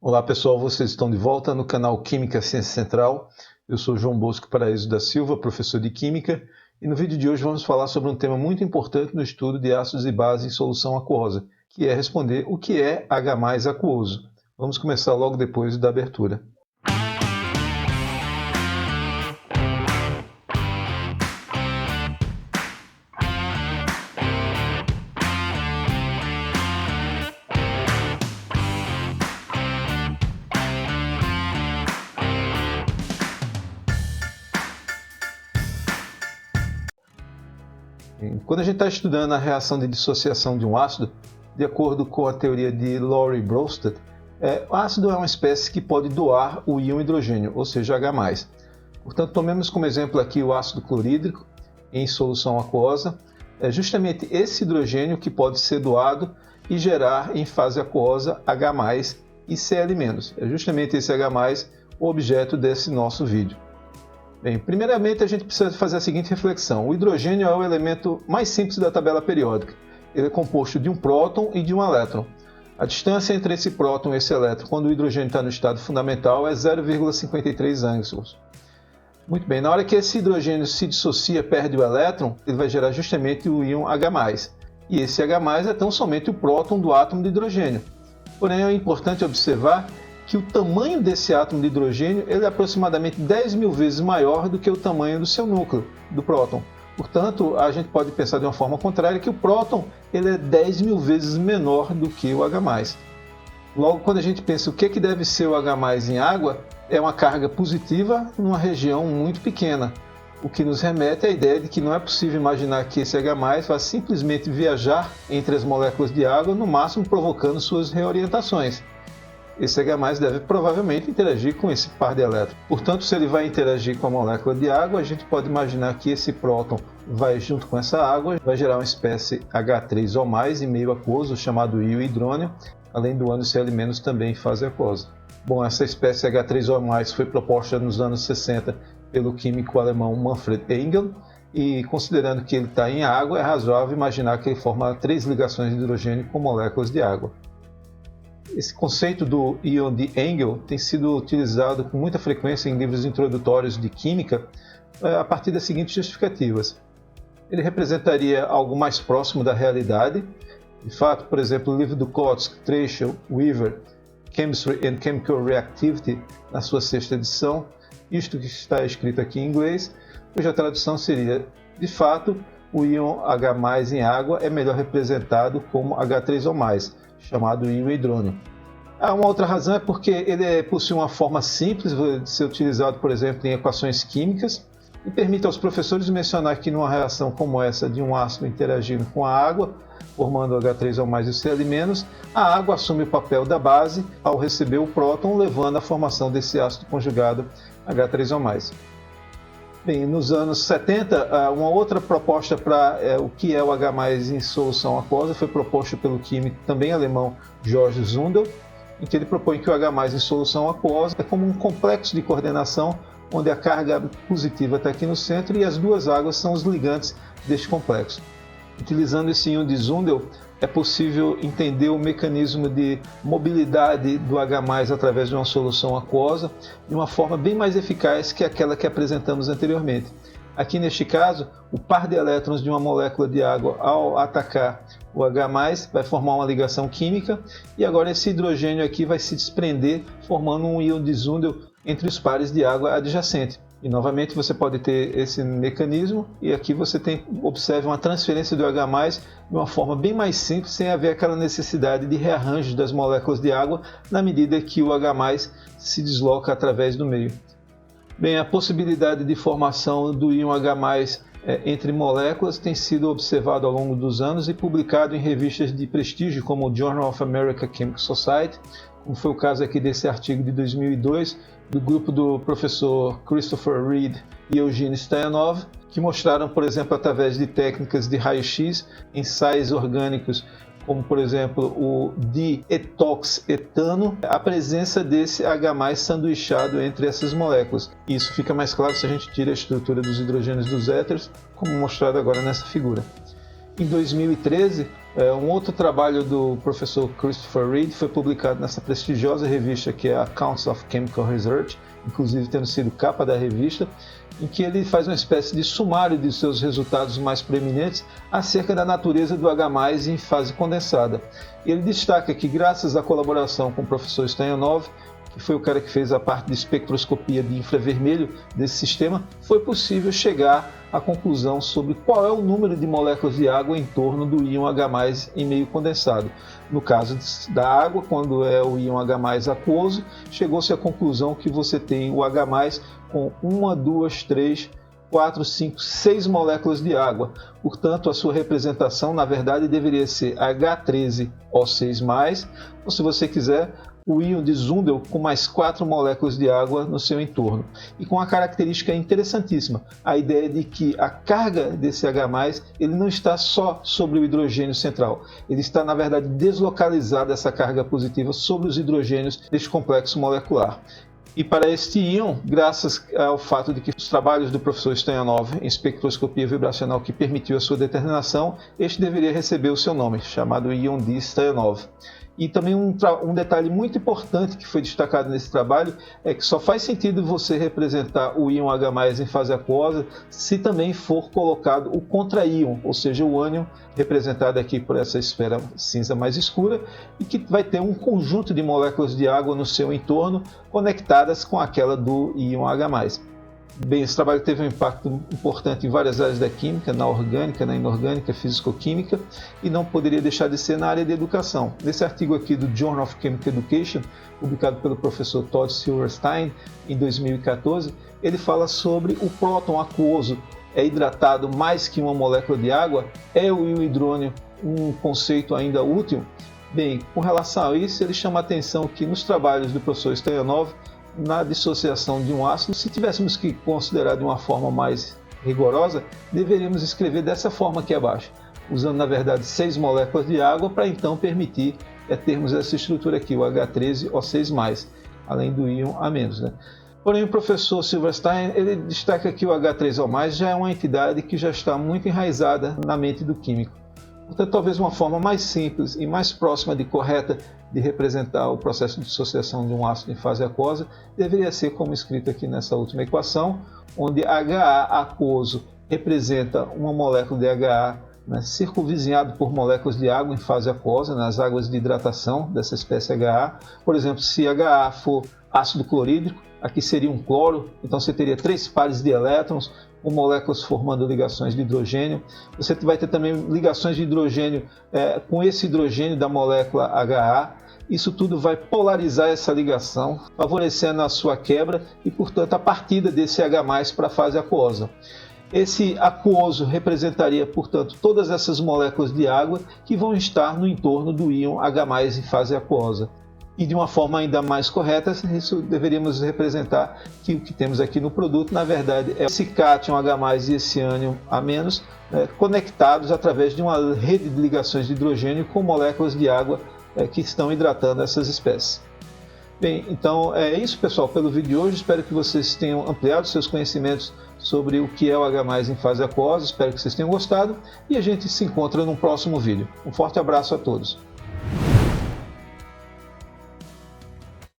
Olá pessoal, vocês estão de volta no canal Química Ciência Central. Eu sou João Bosco Paraíso da Silva, professor de Química, e no vídeo de hoje vamos falar sobre um tema muito importante no estudo de ácidos e bases em solução aquosa, que é responder o que é H+ aquoso. Vamos começar logo depois da abertura. Quando a gente está estudando a reação de dissociação de um ácido, de acordo com a teoria de Lowry-Bronsted, o ácido é uma espécie que pode doar o íon hidrogênio, ou seja, H+. Portanto, tomemos como exemplo aqui o ácido clorídrico em solução aquosa. É justamente esse hidrogênio que pode ser doado e gerar em fase aquosa H+ e Cl-. É justamente esse H+ o objeto desse nosso vídeo. Bem, primeiramente a gente precisa fazer a seguinte reflexão. O hidrogênio é o elemento mais simples da tabela periódica. Ele é composto de um próton e de um elétron. A distância entre esse próton e esse elétron, quando o hidrogênio está no estado fundamental, é 0,53 angstroms. Muito bem, na hora que esse hidrogênio se dissocia, perde o elétron, ele vai gerar justamente o íon H+. E esse H+ é tão somente o próton do átomo de hidrogênio. Porém, é importante observar que o tamanho desse átomo de hidrogênio ele é aproximadamente 10.000 vezes maior do que o tamanho do seu núcleo, do próton. Portanto, a gente pode pensar de uma forma contrária que o próton ele é 10.000 vezes menor do que o H+. Logo, quando a gente pensa o que deve ser o H+ em água, é uma carga positiva numa região muito pequena, o que nos remete à ideia de que não é possível imaginar que esse H+ vá simplesmente viajar entre as moléculas de água, no máximo provocando suas reorientações. Esse H+ deve provavelmente interagir com esse par de elétrons. Portanto, se ele vai interagir com a molécula de água, a gente pode imaginar que esse próton vai junto com essa água, vai gerar uma espécie H3O+, em meio aquoso, chamado íon hidrônio, além do ânion Cl- também em fase aquosa. Bom, essa espécie H3O+, foi proposta nos anos 60 pelo químico alemão Manfred Engel, e considerando que ele está em água, é razoável imaginar que ele forma 3 ligações de hidrogênio com moléculas de água. Esse conceito do íon de Engel tem sido utilizado com muita frequência em livros introdutórios de química a partir das seguintes justificativas. Ele representaria algo mais próximo da realidade. De fato, por exemplo, o livro do Klotz, Treichel, Weaver, Chemistry and Chemical Reactivity, na sua 6ª edição, isto que está escrito aqui em inglês, cuja tradução seria, de fato, o íon H+ em água é melhor representado como H3O+, chamado íon hidrônio. Uma outra razão é porque ele possui uma forma simples de ser utilizado, por exemplo, em equações químicas e permite aos professores mencionar que numa reação como essa de um ácido interagindo com a água, formando o H3O+ e o Cl-, a água assume o papel da base ao receber o próton, levando à formação desse ácido conjugado H3O+. Bem, nos anos 70, uma outra proposta para o que é o H+ em solução aquosa foi proposta pelo químico também alemão Georg Zundel, em que ele propõe que o H+ em solução aquosa é como um complexo de coordenação onde a carga positiva está aqui no centro e as duas águas são os ligantes deste complexo. Utilizando esse íon de Zundel, é possível entender o mecanismo de mobilidade do H+ através de uma solução aquosa de uma forma bem mais eficaz que aquela que apresentamos anteriormente. Aqui neste caso, o par de elétrons de uma molécula de água ao atacar o H+ vai formar uma ligação química e agora esse hidrogênio aqui vai se desprender formando um íon de Zundel entre os pares de água adjacente. E novamente você pode ter esse mecanismo e aqui você observa uma transferência do H+ de uma forma bem mais simples, sem haver aquela necessidade de rearranjo das moléculas de água na medida que o H+ se desloca através do meio. Bem, a possibilidade de formação do íon H+ entre moléculas tem sido observado ao longo dos anos e publicado em revistas de prestígio como o Journal of American Chemical Society, como foi o caso aqui desse artigo de 2002, do grupo do professor Christopher Reed e Eugene Stoyanov, que mostraram, por exemplo, através de técnicas de raio-x, ensaios orgânicos, como por exemplo o dietoxetano, a presença desse H+ sanduichado entre essas moléculas. Isso fica mais claro se a gente tira a estrutura dos hidrogênios dos éteros, como mostrado agora nessa figura. Em 2013, Um outro trabalho do professor Christopher Reid foi publicado nessa prestigiosa revista que é a Accounts of Chemical Research, inclusive tendo sido capa da revista, em que ele faz uma espécie de sumário de seus resultados mais preeminentes acerca da natureza do H+ em fase condensada. Ele destaca que, graças à colaboração com o professor Stoyanov, que foi o cara que fez a parte de espectroscopia de infravermelho desse sistema, foi possível chegar à conclusão sobre qual é o número de moléculas de água em torno do íon H+ em meio condensado. No caso da água, quando é o íon H+ aquoso, chegou-se à conclusão que você tem o H+ com 1, 2, 3, 4, 5, 6 moléculas de água. Portanto, a sua representação, na verdade, deveria ser H13O6+, ou se você quiser, o íon de Zundel com mais 4 moléculas de água no seu entorno. E com uma característica interessantíssima, a ideia de que a carga desse H+, ele não está só sobre o hidrogênio central, ele está, na verdade, deslocalizado essa carga positiva sobre os hidrogênios deste complexo molecular. E para este íon, graças ao fato de que os trabalhos do professor Stoyanov em espectroscopia vibracional que permitiu a sua determinação, este deveria receber o seu nome, chamado íon de Stoyanov. E também um detalhe muito importante que foi destacado nesse trabalho é que só faz sentido você representar o íon H+ em fase aquosa se também for colocado o contra-íon, ou seja, o ânion, representado aqui por essa esfera cinza mais escura, e que vai ter um conjunto de moléculas de água no seu entorno conectadas com aquela do íon H+. Bem, esse trabalho teve um impacto importante em várias áreas da química, na orgânica, na inorgânica, físico-química, e não poderia deixar de ser na área de educação. Nesse artigo aqui do Journal of Chemical Education, publicado pelo professor Todd Silverstein em 2014, ele fala sobre o próton aquoso. É hidratado mais que uma molécula de água? É o íon hidrônio um conceito ainda útil? Bem, com relação a isso, ele chama a atenção que nos trabalhos do professor Stoyanov, na dissociação de um ácido, se tivéssemos que considerar de uma forma mais rigorosa, deveríamos escrever dessa forma aqui abaixo, usando na verdade 6 moléculas de água para então permitir termos essa estrutura aqui, o H13O6+, além do íon A-. Né? Porém, o professor Silverstein ele destaca que o H3O+, já é uma entidade que já está muito enraizada na mente do químico. Portanto, talvez uma forma mais simples e mais próxima de correta de representar o processo de dissociação de um ácido em fase aquosa deveria ser como escrito aqui nessa última equação, onde HA aquoso representa uma molécula de HA, né, circunvizinhado por moléculas de água em fase aquosa, nas águas de hidratação dessa espécie HA. Por exemplo, se HA for ácido clorídrico, aqui seria um cloro, então você teria 3 pares de elétrons, com moléculas formando ligações de hidrogênio. Você vai ter também ligações de hidrogênio com esse hidrogênio da molécula HA. Isso tudo vai polarizar essa ligação, favorecendo a sua quebra e, portanto, a partida desse H+ para a fase aquosa. Esse aquoso representaria, portanto, todas essas moléculas de água que vão estar no entorno do íon H+ em fase aquosa. E de uma forma ainda mais correta, isso deveríamos representar que o que temos aqui no produto, na verdade, é esse cátion H+ e esse ânion A-, conectados através de uma rede de ligações de hidrogênio com moléculas de água que estão hidratando essas espécies. Bem, então é isso, pessoal, pelo vídeo de hoje. Espero que vocês tenham ampliado seus conhecimentos sobre o que é o H+ em fase aquosa. Espero que vocês tenham gostado e a gente se encontra num próximo vídeo. Um forte abraço a todos.